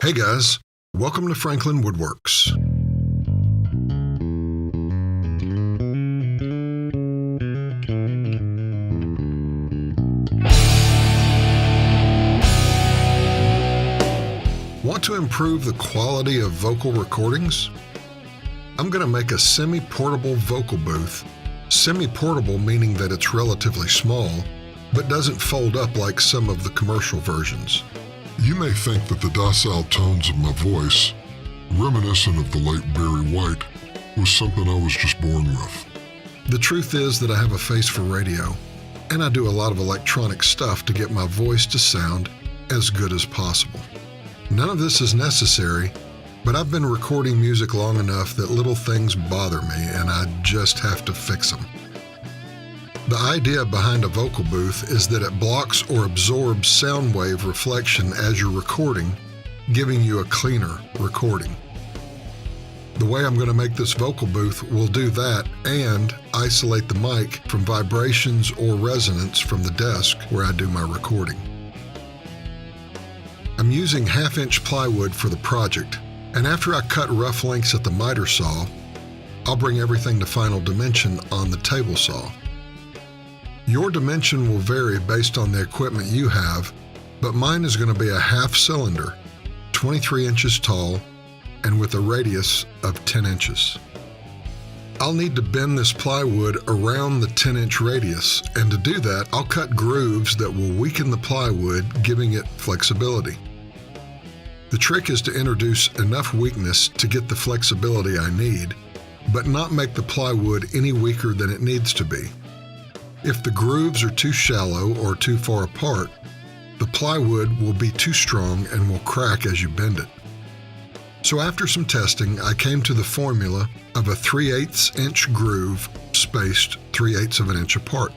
Hey guys, welcome to Franklin Woodworks. Want to improve the quality of vocal recordings? I'm going to make a semi-portable vocal booth. Semi-portable meaning that it's relatively small, but doesn't fold up like some of the commercial versions. You may think that the docile tones of my voice, reminiscent of the late Barry White, was something I was just born with. The truth is that I have a face for radio, and I do a lot of electronic stuff to get my voice to sound as good as possible. None of this is necessary, but I've been recording music long enough that little things bother me and I just have to fix them. The idea behind a vocal booth is that it blocks or absorbs sound wave reflection as you're recording, giving you a cleaner recording. The way I'm going to make this vocal booth will do that and isolate the mic from vibrations or resonance from the desk where I do my recording. I'm using 1/2-inch plywood for the project, and after I cut rough lengths at the miter saw, I'll bring everything to final dimension on the table saw. Your dimension will vary based on the equipment you have, but mine is going to be a 1/2 cylinder, 23 inches tall, and with a radius of 10 inches. I'll need to bend this plywood around the 10-inch radius, and to do that, I'll cut grooves that will weaken the plywood, giving it flexibility. The trick is to introduce enough weakness to get the flexibility I need, but not make the plywood any weaker than it needs to be. If the grooves are too shallow or too far apart, the plywood will be too strong and will crack as you bend it. So after some testing, I came to the formula of a 3/8 inch groove spaced 3/8 of an inch apart.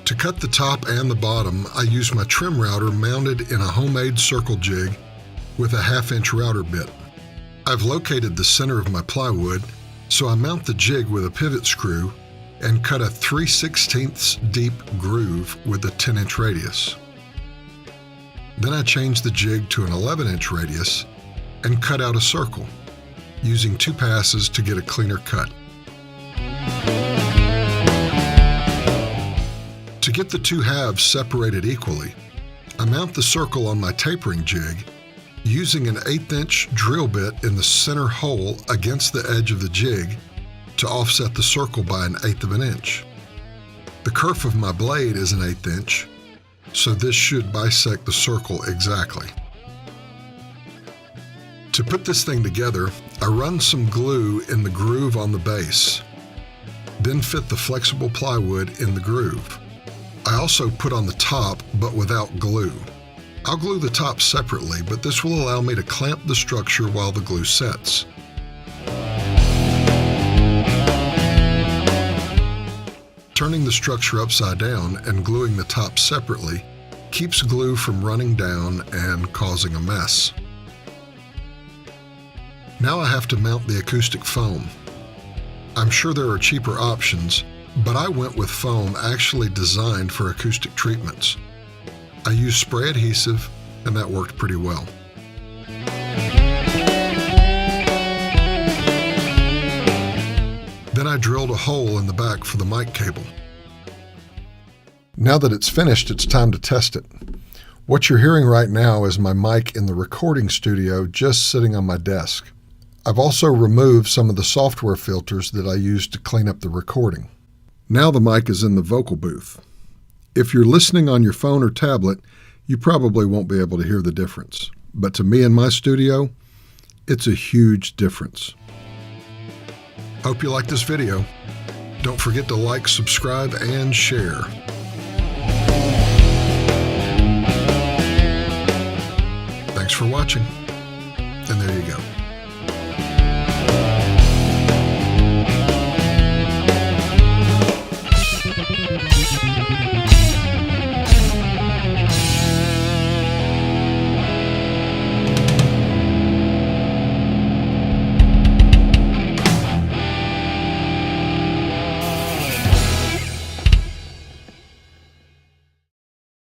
To cut the top and the bottom, I used my trim router mounted in a homemade circle jig with a 1/2 inch router bit. I've located the center of my plywood, so I mount the jig with a pivot screw and cut a 3/16 deep groove with a 10-inch radius. Then I changed the jig to an 11-inch radius and cut out a circle, using 2 passes to get a cleaner cut. To get the 2 halves separated equally, I mount the circle on my tapering jig using an 1/8 inch drill bit in the center hole against the edge of the jig to offset the circle by an 1/8 of an inch. The kerf of my blade is an 1/8 inch, so this should bisect the circle exactly. To put this thing together, I run some glue in the groove on the base, then fit the flexible plywood in the groove. I also put on the top, but without glue. I'll glue the top separately, but this will allow me to clamp the structure while the glue sets. Turning the structure upside down and gluing the top separately keeps glue from running down and causing a mess. Now I have to mount the acoustic foam. I'm sure there are cheaper options, but I went with foam actually designed for acoustic treatments. I used spray adhesive, and that worked pretty well. Then I drilled a hole in the back for the mic cable. Now that it's finished, it's time to test it. What you're hearing right now is my mic in the recording studio just sitting on my desk. I've also removed some of the software filters that I used to clean up the recording. Now the mic is in the vocal booth. If you're listening on your phone or tablet, you probably won't be able to hear the difference. But to me in my studio, it's a huge difference. Hope you like this video. Don't forget to like, subscribe, and share. Thanks for watching. And there you go.